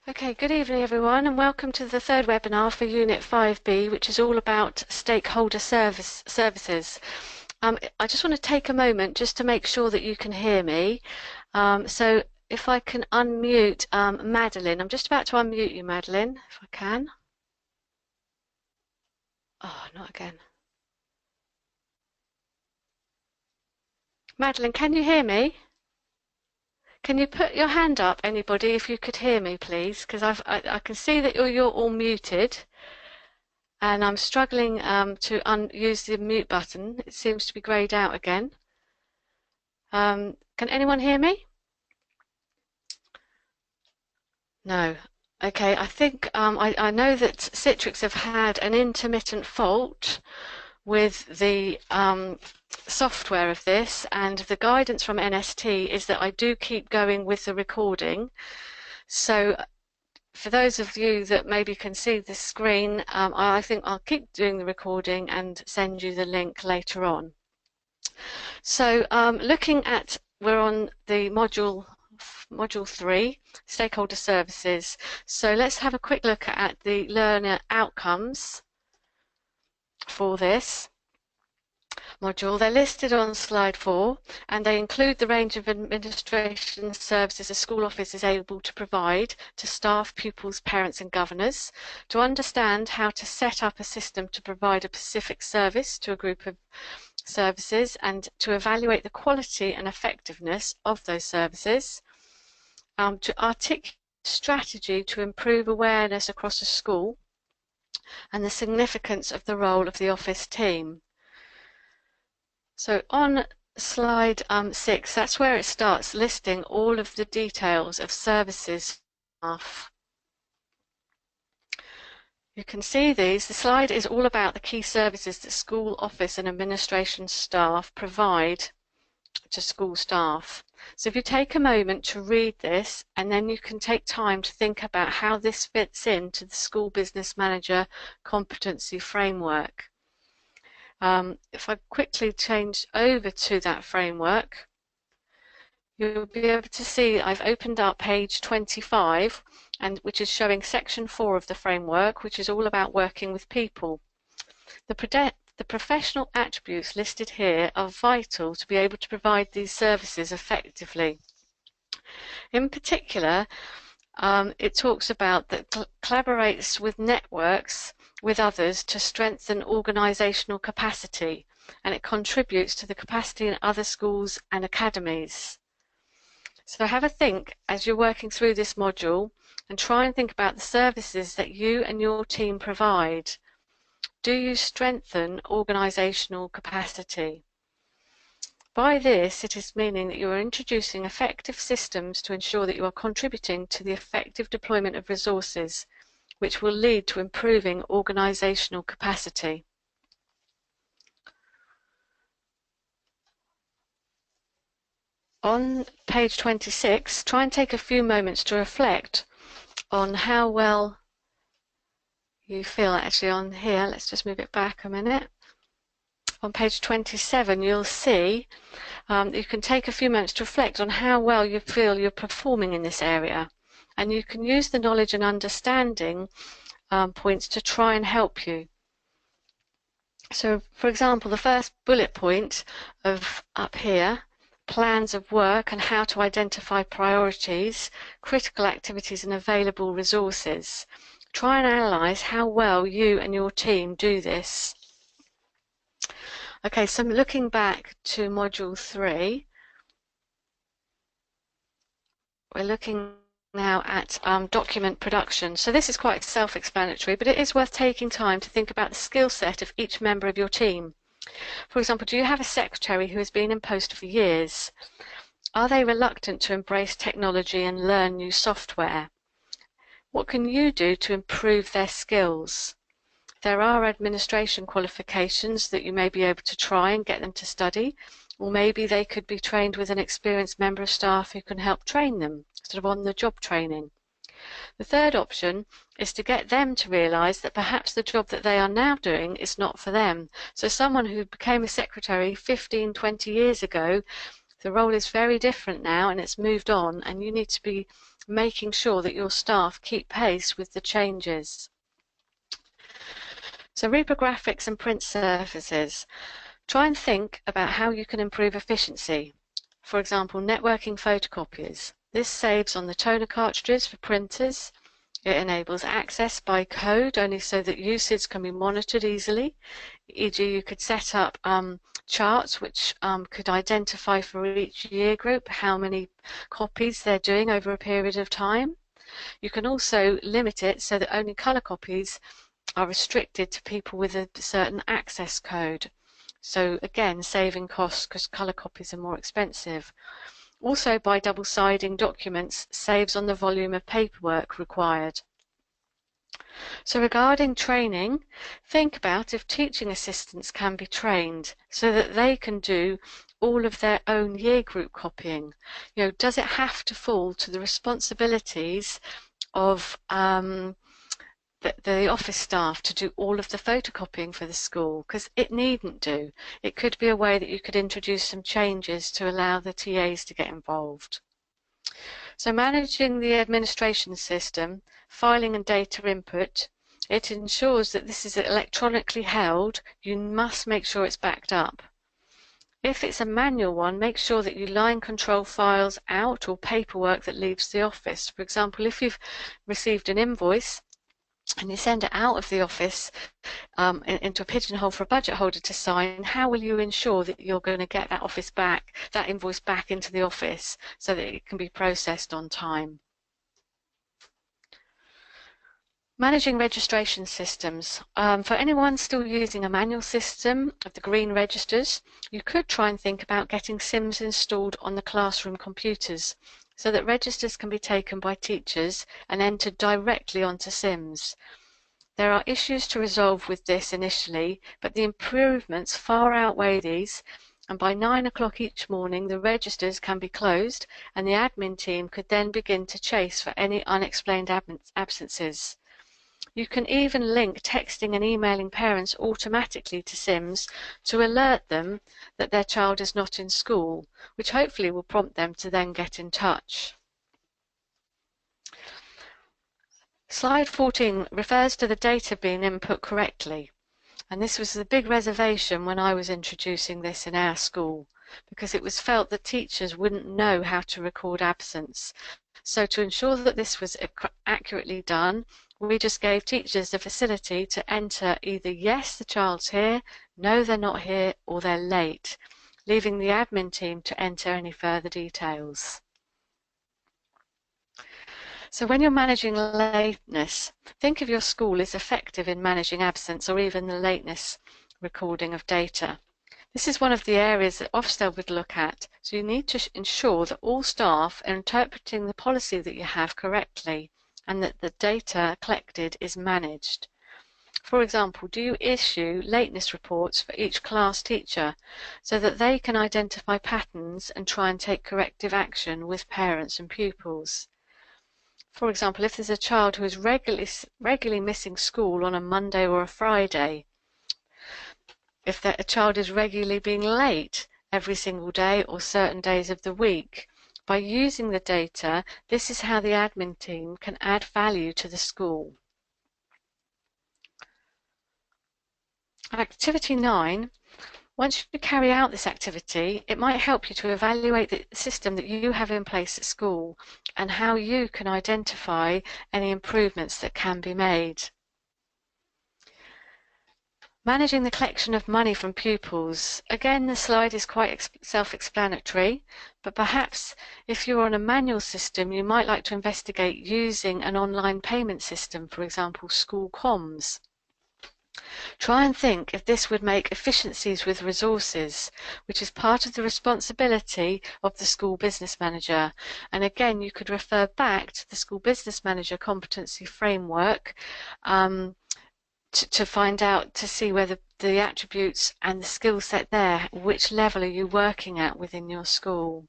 Okay, good evening everyone and welcome to the third webinar for Unit 5B, which is all about stakeholder services. I just want to take a moment just to make sure that you can hear me. So if I can unmute Madeline. I'm just about to unmute you, Madeline, if I can. Oh, not again. Madeline, can you hear me? Can you put your hand up, anybody, if you could hear me, please? Because I can see that you're all muted. And I'm struggling to use the mute button. It seems to be greyed out again. Can anyone hear me? No. Okay, I think I know that Citrix have had an intermittent fault with the software of this, and the guidance from NST is that I do keep going with the recording. So for those of you that maybe can see the screen, I think I'll keep doing the recording and send you the link later on. So looking at, we're on the module 3, stakeholder services. So let's have a quick look at the learner outcomes for this module. They're listed on slide 4 and they include the range of administration services a school office is able to provide to staff, pupils, parents and governors, to understand how to set up a system to provide a specific service to a group of services, and to evaluate the quality and effectiveness of those services, to articulate strategy to improve awareness across a school and the significance of the role of the office team. So on slide 6, that's where it starts listing all of the details of services staff. You can see these. The slide is all about the key services that school office and administration staff provide to school staff. So if you take a moment to read this, and then you can take time to think about how this fits into the school business manager competency framework. If I quickly change over to that framework, you'll be able to see I've opened up page 25, which is showing section 4 of the framework, which is all about working with people. The professional attributes listed here are vital to be able to provide these services effectively. In particular, it talks about that collaborates with networks with others to strengthen organisational capacity, and it contributes to the capacity in other schools and academies. So have a think as you're working through this module and try and think about the services that you and your team provide. Do you strengthen organisational capacity? By this, it is meaning that you are introducing effective systems to ensure that you are contributing to the effective deployment of resources, which will lead to improving organisational capacity. On page 26, try and take a few moments to reflect on how well you feel actually on here. Let's just move it back a minute. On page 27, you'll see you can take a few minutes to reflect on how well you feel you're performing in this area. And you can use the knowledge and understanding points to try and help you. So, for example, the first bullet point of up here, plans of work and how to identify priorities, critical activities and available resources. Try and analyse how well you and your team do this. Okay, so looking back to module 3, we're looking now at document production. So this is quite self-explanatory, but it is worth taking time to think about the skill set of each member of your team. For example, do you have a secretary who has been in post for years? Are they reluctant to embrace technology and learn new software? What can you do to improve their skills? There are administration qualifications that you may be able to try and get them to study, or maybe they could be trained with an experienced member of staff who can help train them, sort of on-the-job training. The third option is to get them to realise that perhaps the job that they are now doing is not for them. So someone who became a secretary 15, 20 years ago The role is very different now and it's moved on, and you need to be making sure that your staff keep pace with the changes. So reprographics and print surfaces. Try and think about how you can improve efficiency. For example, networking photocopiers. This saves on the toner cartridges for printers. It enables access by code only so that usage can be monitored easily. E.g., you could set up charts which could identify for each year group how many copies they're doing over a period of time. You can also limit it so that only colour copies are restricted to people with a certain access code. So again, saving costs because colour copies are more expensive. Also, by double-siding documents, saves on the volume of paperwork required. So regarding training, think about if teaching assistants can be trained so that they can do all of their own year group copying. Does it have to fall to the responsibilities of the office staff to do all of the photocopying for the school? Because it needn't do. It could be a way that you could introduce some changes to allow the TAs to get involved. So managing the administration system, filing and data input, it ensures that this is electronically held. You must make sure it's backed up. If it's a manual one, make sure that you line control files out or paperwork that leaves the office. For example, if you've received an invoice and you send it out of the office into a pigeonhole for a budget holder to sign, how will you ensure that you're going to get that invoice back into the office so that it can be processed on time? Managing registration systems. For anyone still using a manual system of the green registers, you could try and think about getting SIMS installed on the classroom computers so that registers can be taken by teachers and entered directly onto SIMS. There are issues to resolve with this initially, but the improvements far outweigh these, and by 9 o'clock each morning the registers can be closed and the admin team could then begin to chase for any unexplained absences. You can even link texting and emailing parents automatically to SIMS to alert them that their child is not in school, which hopefully will prompt them to then get in touch. Slide 14 refers to the data being input correctly, and this was the big reservation when I was introducing this in our school, because it was felt that teachers wouldn't know how to record absence. So to ensure that this was accurately done, we just gave teachers the facility to enter either yes, the child's here, no, they're not here, or they're late, leaving the admin team to enter any further details. So when you're managing lateness, think of your school as effective in managing absence or even the lateness recording of data. This is one of the areas that Ofsted would look at, so you need to ensure that all staff are interpreting the policy that you have correctly and that the data collected is managed. For example, do you issue lateness reports for each class teacher so that they can identify patterns and try and take corrective action with parents and pupils? For example, if there's a child who is regularly missing school on a Monday or a Friday, if a child is regularly being late every single day or certain days of the week, by using the data, this is how the admin team can add value to the school. Activity 9. Once you carry out this activity, it might help you to evaluate the system that you have in place at school and how you can identify any improvements that can be made. Managing the collection of money from pupils. Again, the slide is quite self-explanatory, but perhaps if you're on a manual system, you might like to investigate using an online payment system, for example, School Comms. Try and think if this would make efficiencies with resources, which is part of the responsibility of the school business manager. And again, you could refer back to the school business manager competency framework to find out, to see whether the attributes and the skill set there, which level are you working at within your school.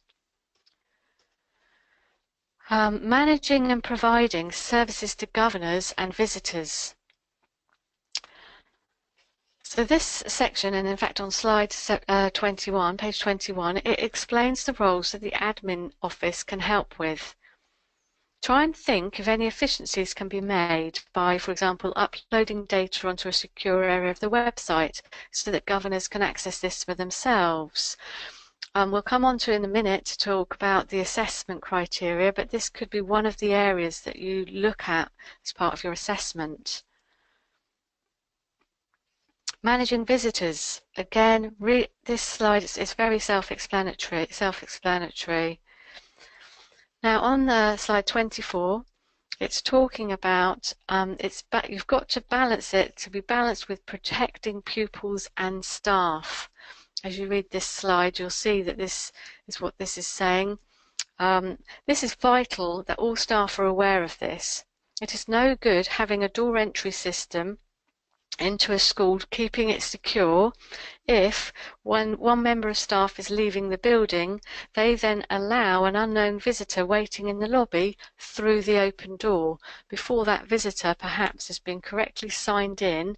Managing and providing services to governors and visitors. So this section, and in fact on slide 21, page 21, it explains the roles that the admin office can help with. Try and think if any efficiencies can be made by, for example, uploading data onto a secure area of the website so that governors can access this for themselves. We'll come on to in a minute to talk about the assessment criteria, but this could be one of the areas that you look at as part of your assessment. Managing visitors. Again, this slide is very self-explanatory. Now on slide 24, it's talking about you've got to balance it to be balanced with protecting pupils and staff. As you read this slide, you'll see that this is what this is saying. This is vital that all staff are aware of this. It is no good having a door entry system into a school, keeping it secure, if when one member of staff is leaving the building, they then allow an unknown visitor waiting in the lobby through the open door before that visitor perhaps has been correctly signed in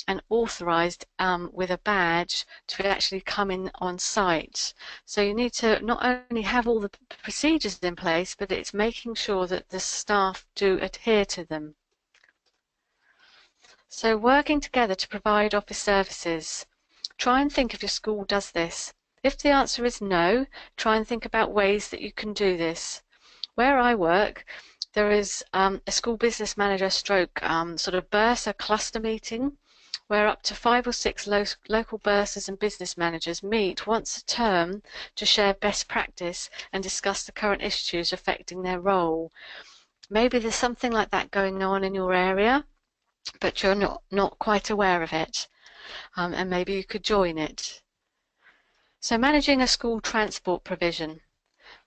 and authorised with a badge to actually come in on site. So you need to not only have all the procedures in place, but it's making sure that the staff do adhere to them. So working together to provide office services. Try and think if your school does this. If the answer is no, try and think about ways that you can do this. Where I work, there is a school business manager stroke sort of Bursa cluster meeting where up to 5 or 6 local bursars and business managers meet once a term to share best practice and discuss the current issues affecting their role. Maybe there's something like that going on in your area, but you're not quite aware of it, and maybe you could join it. So managing a school transport provision.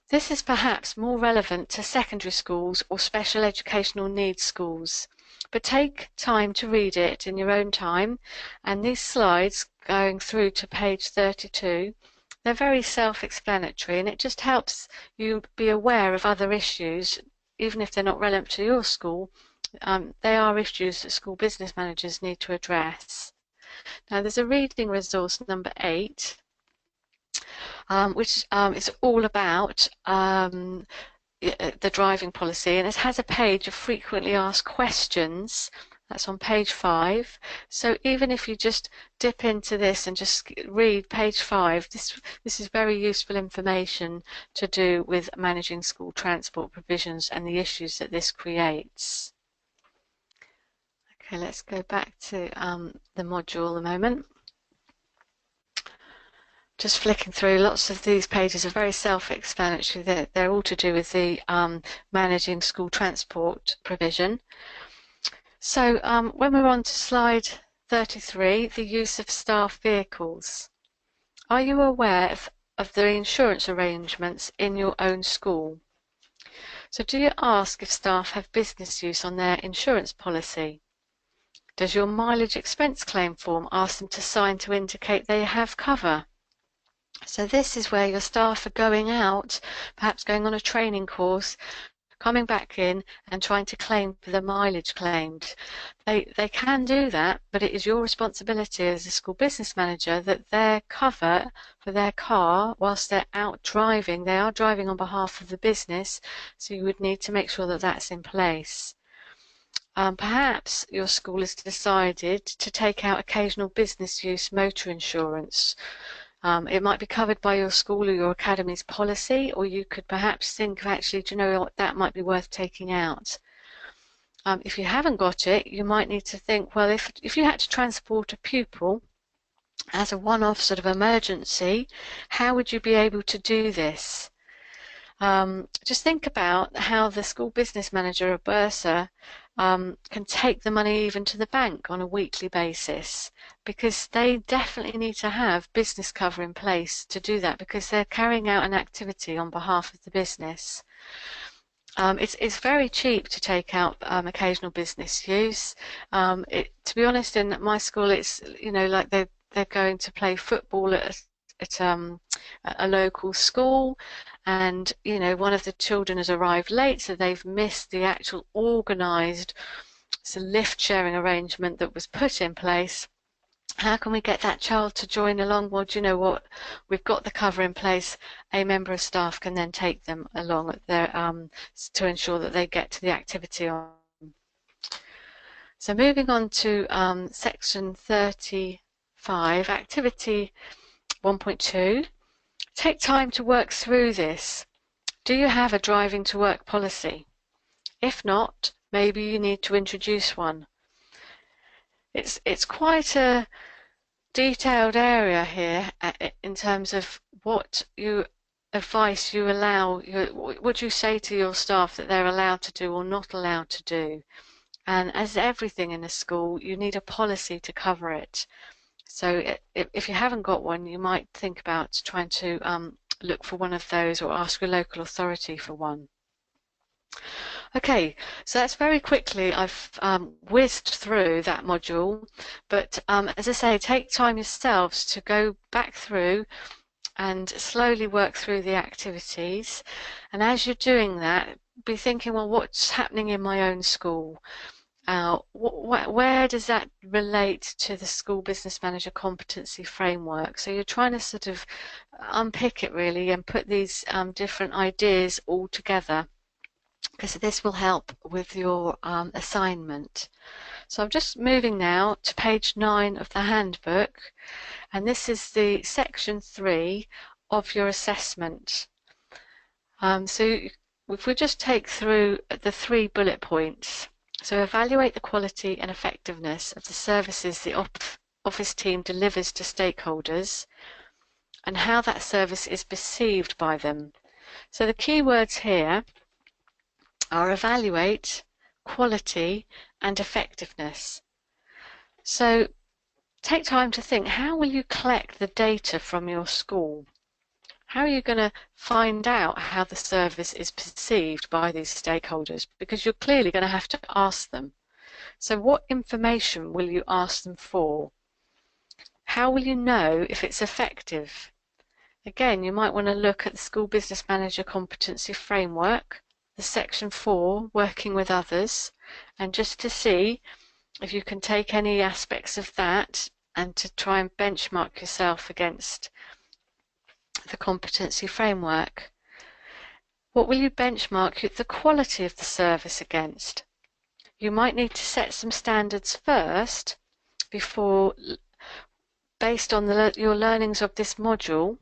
This is perhaps more relevant to secondary schools or special educational needs schools, but take time to read it in your own time, and these slides going through to page 32, they're very self-explanatory, and it just helps you be aware of other issues, even if they're not relevant to your school. They are issues that school business managers need to address. Now there's a reading resource number 8, which is all about the driving policy, and it has a page of frequently asked questions. That's on page 5. So even if you just dip into this and just read page 5, this is very useful information to do with managing school transport provisions and the issues that this creates. Okay, let's go back to the module a moment. Just flicking through, lots of these pages are very self-explanatory. They're all to do with the managing school transport provision. So when we're on to slide 33, the use of staff vehicles. Are you aware of the insurance arrangements in your own school? So do you ask if staff have business use on their insurance policy? Does your mileage expense claim form ask them to sign to indicate they have cover? So this is where your staff are going out, perhaps going on a training course, coming back in and trying to claim for the mileage claimed. They can do that, but it is your responsibility as a school business manager that their cover for their car, whilst they're out driving, they are driving on behalf of the business, so you would need to make sure that that's in place. Perhaps your school has decided to take out occasional business use motor insurance. It might be covered by your school or your academy's policy, or you could perhaps think of actually, do you know what, that might be worth taking out. If you haven't got it, you might need to think, well, if you had to transport a pupil as a one-off sort of emergency, how would you be able to do this? Just think about how the school business manager or bursar can take the money even to the bank on a weekly basis, because they definitely need to have business cover in place to do that, because they're carrying out an activity on behalf of the business. It's very cheap to take out occasional business use. To be honest, in my school, it's like they're going to play football at a local school, and one of the children has arrived late, so they've missed the actual organised lift sharing arrangement that was put in place, How can we get that child to join along? Well, do you know what? We've got the cover in place. A member of staff can then take them along at their, to ensure that they get to the activity on. So moving on to section 35, activity 1.2. Take time to work through this. Do you have a driving to work policy? If not, maybe you need to introduce one. It's quite a detailed area here in terms of what advice you allow, what you say to your staff that they're allowed to do or not allowed to do. And as everything in a school, you need a policy to cover it. So if you haven't got one, you might think about trying to look for one of those or ask your local authority for one. Okay, so that's very quickly, I've whizzed through that module, but as I say, take time yourselves to go back through and slowly work through the activities. And as you're doing that, be thinking, well, what's happening in my own school? Where does that relate to the school business manager competency framework? So you're trying to sort of unpick it really and put these different ideas all together, because this will help with your assignment. So I'm just moving now to page 9 of the handbook, and this is the section 3 of your assessment. So if we just take through the 3 bullet points. So evaluate the quality and effectiveness of the services the office team delivers to stakeholders and how that service is perceived by them. So the key words here are evaluate, quality and effectiveness. So take time to think, how will you collect the data from your school? How are you going to find out how the service is perceived by these stakeholders? Because you're clearly going to have to ask them. So what information will you ask them for? How will you know if it's effective? Again, you might want to look at the School Business Manager Competency Framework, the section 4, working with others, and just to see if you can take any aspects of that and to try and benchmark yourself against the competency framework. What will you benchmark the quality of the service against? You might need to set some standards first before, based on your learnings of this module,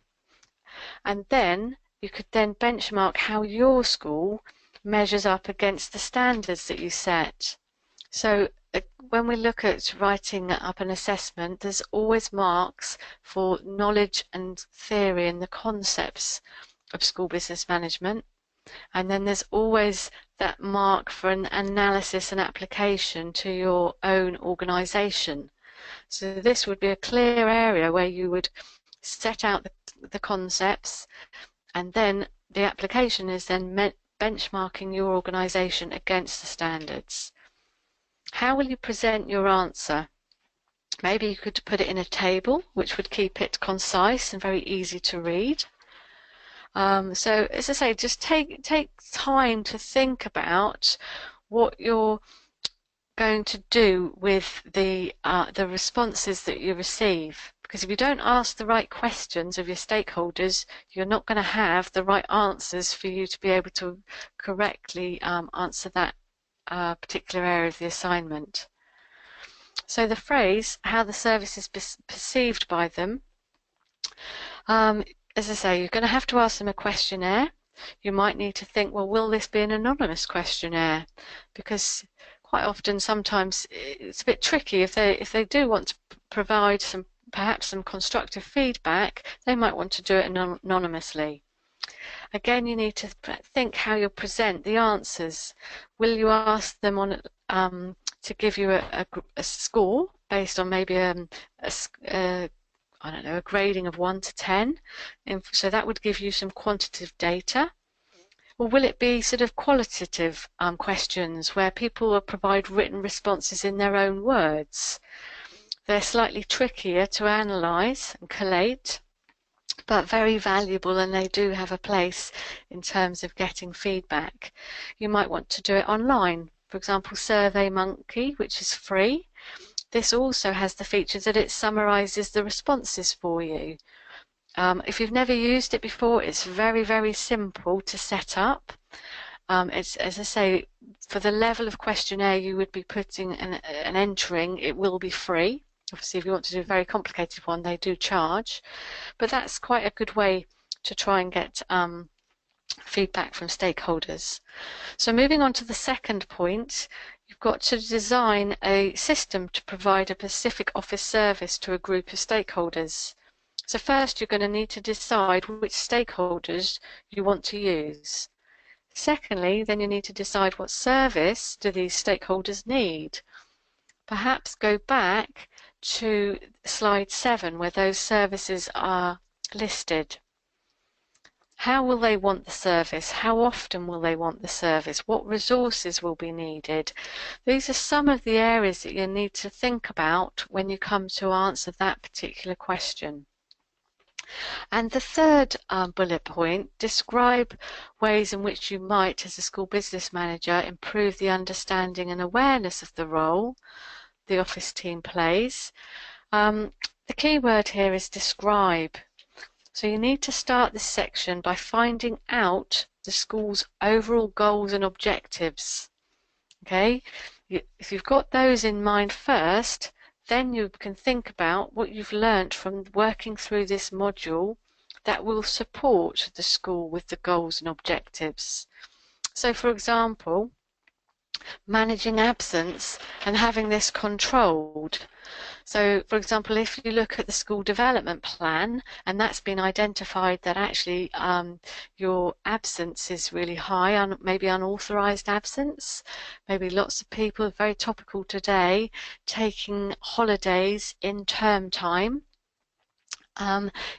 and then you could then benchmark how your school measures up against the standards that you set. So when we look at writing up an assessment, there's always marks for knowledge and theory and the concepts of school business management. And then there's always that mark for an analysis and application to your own organisation. So this would be a clear area where you would set out the concepts, and then the application is then benchmarking your organisation against the standards. How will you present your answer? Maybe you could put it in a table, which would keep it concise and very easy to read. So as I say, just take time to think about what you're going to do with the responses that you receive. Because if you don't ask the right questions of your stakeholders, you're not going to have the right answers for you to be able to correctly answer that particular area of the assignment. So the phrase, how the service is perceived by them, as I say, you're going to have to ask them a questionnaire. You might need to think, well, will this be an anonymous questionnaire? Because quite often, sometimes it's a bit tricky. If they do want to provide perhaps some constructive feedback, they might want to do it anonymously. Again, you need to think how you'll present the answers. Will you ask them to give you a score based on maybe I don't know, a grading of 1 to 10, and so that would give you some quantitative data? Or will it be sort of qualitative questions where people will provide written responses in their own words? They're slightly trickier to analyse and collate, but very valuable, and they do have a place in terms of getting feedback. You might want to do it online. For example, SurveyMonkey, which is free. this also has the feature that it summarizes the responses for you. If you've never used it before, it's very, very simple to set up. It's, as I say, for the level of questionnaire you would be putting and entering, it will be free. Obviously, if you want to do a very complicated one, they do charge. But that's quite a good way to try and get feedback from stakeholders. So moving on to the second point, you've got to design a system to provide a specific office service to a group of stakeholders. So first you're going to need to decide which stakeholders you want to use. Secondly, then you need to decide what service do these stakeholders need. Perhaps go back to slide 7 where those services are listed. How will they want the service? How often will they want the service? What resources will be needed? These are some of the areas that you need to think about when you come to answer that particular question. And the third bullet point, describe ways in which you might, as a school business manager, improve the understanding and awareness of the role the office team plays. The key word here is describe. So you need to start this section by finding out the school's overall goals and objectives. Okay, if you've got those in mind first, then you can think about what you've learnt from working through this module that will support the school with the goals and objectives. So for example, managing absence and having this controlled. So for example, if you look at the school development plan and that's been identified that actually your absence is really high, maybe unauthorised absence, maybe lots of people, very topical today, taking holidays in term time,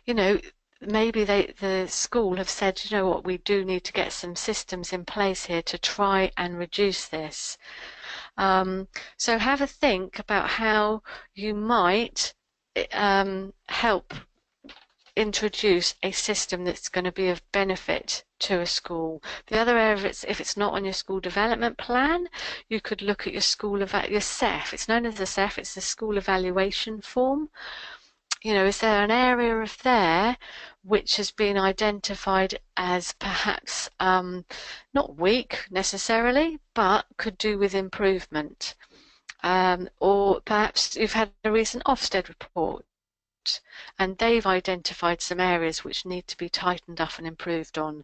you know, maybe the school have said, you know what, we do need to get some systems in place here to try and reduce this. So have a think about how you might help introduce a system that's going to be of benefit to a school. The other area, if it's not on your school development plan, you could look at your school your CEF. It's known as the CEF, it's the school evaluation form. You know, is there an area of there which has been identified as perhaps not weak necessarily, but could do with improvement? Or perhaps you've had a recent Ofsted report and they've identified some areas which need to be tightened up and improved on.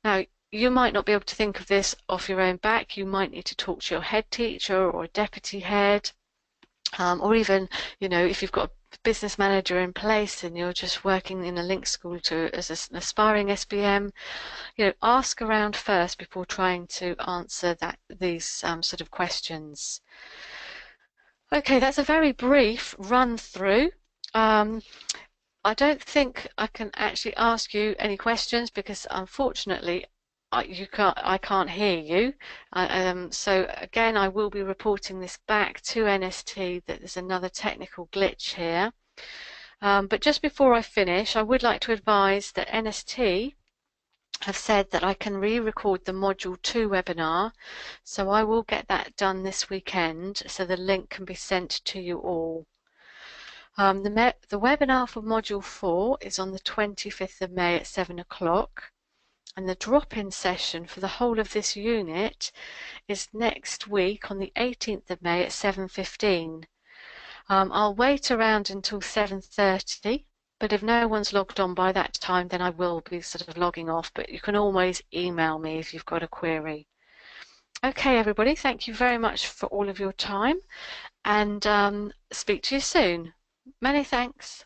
Now, you might not be able to think of this off your own back. You might need to talk to your head teacher or a deputy head, or even, you know, if you've got a business manager in place and you're just working in a link school as an aspiring SBM, you know, ask around first before trying to answer these sort of questions. Okay, that's a very brief run through. I don't think I can actually ask you any questions because unfortunately I can't hear you. So again, I will be reporting this back to NST that there's another technical glitch here. But just before I finish, I would like to advise that NST have said that I can re-record the Module 2 webinar, so I will get that done this weekend so the link can be sent to you all. The webinar for Module 4 is on the 25th of May at 7 o'clock. And the drop-in session for the whole of this unit is next week on the 18th of May at 7:15. I'll wait around until 7:30, but if no one's logged on by that time, then I will be sort of logging off, but you can always email me if you've got a query. Okay, everybody, thank you very much for all of your time, and speak to you soon. Many thanks.